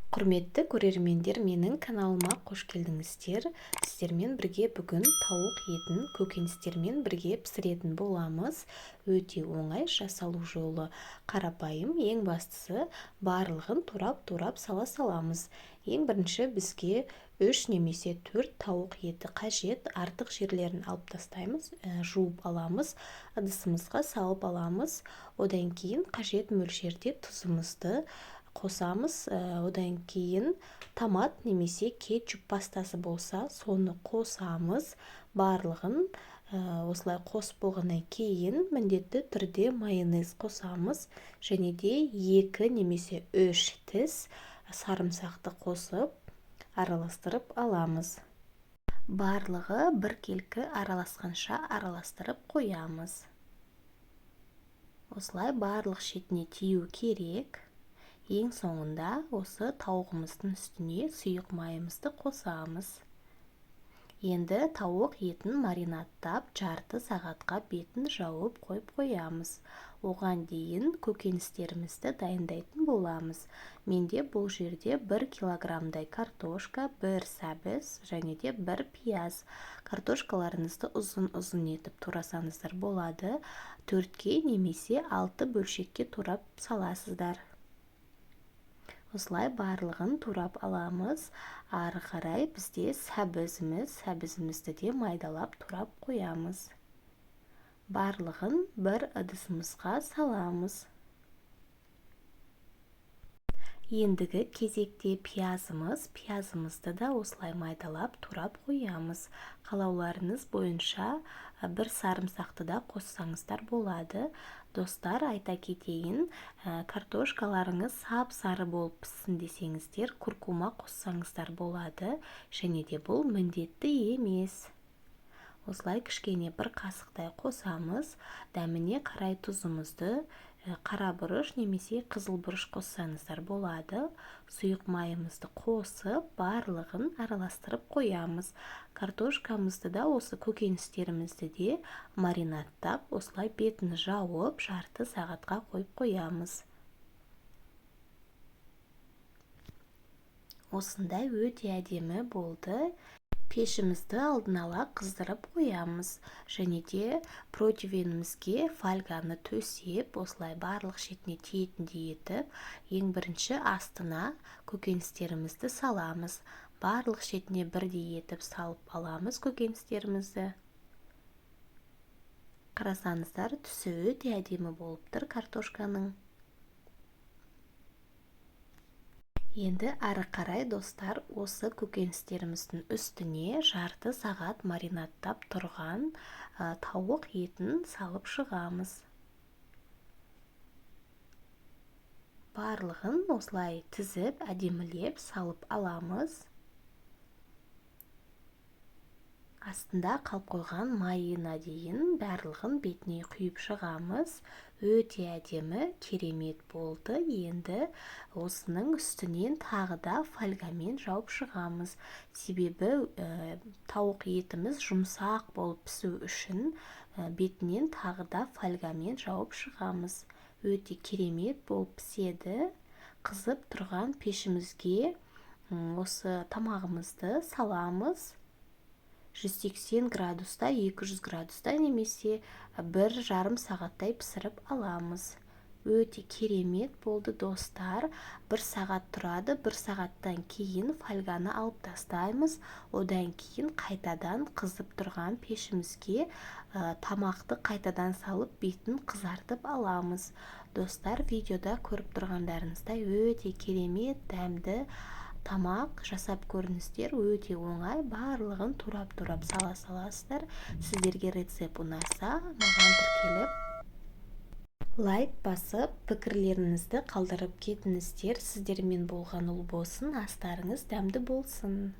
Құрметті көрермендер, менің каналыма қош келдіңіздер. Сіздермен бірге бүгін тауық етін көкөністермен бірге пісіретін боламыз. Өте оңай, жасалу жолы қарапайым. Ең бастысы барлығын турап сала саламыз. Ең бірінші бізге 3 немесе 4 тауық еті қажет. Артық жерлерін алып тастаймыз, жуып аламыз, ыдысымызға салып аламыз. Одан кейін қажет мөлшерде тұзымызды қосамыз. Одан кейін томат немесе кетчуп пастасы болса, соны қосамыз. Барлығын осылай қосып болғаннан кейін міндетті түрде майонез қосамыз. Және де 2 немесе 3 тіс сарымсақты қосып араластырып аламыз. Барлығы біркелкі араласқанша араластырып қоямыз. Осылай барлық шетіне тию керек. Ең соңында осы тауығымыздың үстіне сұйық майымызды қосамыз. Енді тауық етін маринадтап жарты сағатқа бетін жауып қойып қоямыз. Оған дейін көкөністерімізді дайындайтын боламыз. Менде бұл жерде 1 килограммдай картошка, 1 сәбіз және де 1 пияз. Картошкаларыңызды ұзын-ұзын етіп турасаңыздар болады. 4-ке немесе 6 бөлшекке турап саласыздар. Осылай барлығын турап аламыз. Ары қарай бізде сәбізімізді де майдалап турап қоямыз. Барлығын бір ыдысымызға саламыз. Ендігі кезекте пиязымызды да осылай майдалап турап қоямыз. Қалауларыңыз бойынша бір сарымсақты да қоссаңыздар болады. Достар, айта кетейін, картошкаларыңыз сап-сары болып піссін десеңіздер, куркума қоссаңыздар болады. Және де бұл міндетті емес. Осылай кішкене бір қасықтай қосамыз. Дәміне қарай тұзымызды, қара бұрыш немесе қызыл бұрыш қоссаңыздар болады. Сұйық майымызды қосып, барлығын араластырып қоямыз. Картошкамызды да осы көкөністерімізді де маринадтап, осылай бетін жауып, жарты сағатқа қойып қоямыз. Осындай өте әдемі болды. Пешімізді алдын ала қыздырып қоямыз. Және де противенімізге фольганы төсеп, осылай барлық шетіне тиетіндей етіп, ең бірінші астына көкөністерімізді саламыз. Барлық шетіне бірдей етіп салып аламыз көкөністерімізді. Қарасаңыздар, түсі өте әдемі болып тұр картошканың. Енді ары қарай достар, осы көкөністеріміздің үстіне жарты сағат маринадтап тұрған тауық етін салып шығамыз. Барлығын осылай тізіп, әдемілеп салып аламыз. Астында қалып қойған майына дейін барлығын бетіне құйып шығамыз. Өте әдемі, керемет болды. Енді осының үстінен тағы да фольгамен жауып шығамыз. Себебі тауық етіміз жұмсақ болып пісу үшін бетінен тағы да фольгамен жауып шығамыз. Өте керемет болып піседі. Қызып тұрған пешімізге осы тамағымызды саламыз. 180 градуста, 200 градуста немесе 1,5 сағаттай пісіріп аламыз. Өте керемет болды достар. 1 сағат тұрады. 1 сағаттан кейін фольганы алып тастаймыз. Одан кейін қайтадан қызып тұрған пешімізге тамақты қайтадан салып бетін қызартып аламыз. Достар, видеода көріп тұрғандарыңыздай өте керемет, дәмді тамақ жасап көріңіздер. Өте оңай, барлығын турап сала саласыздар. Сіздерге рецепт ұнаса, маған тіркеліп лайк басып, пікірлеріңізді қалдырып кетіңіздер. Сіздермен болған ұл болсын, астарыңыз дәмді болсын.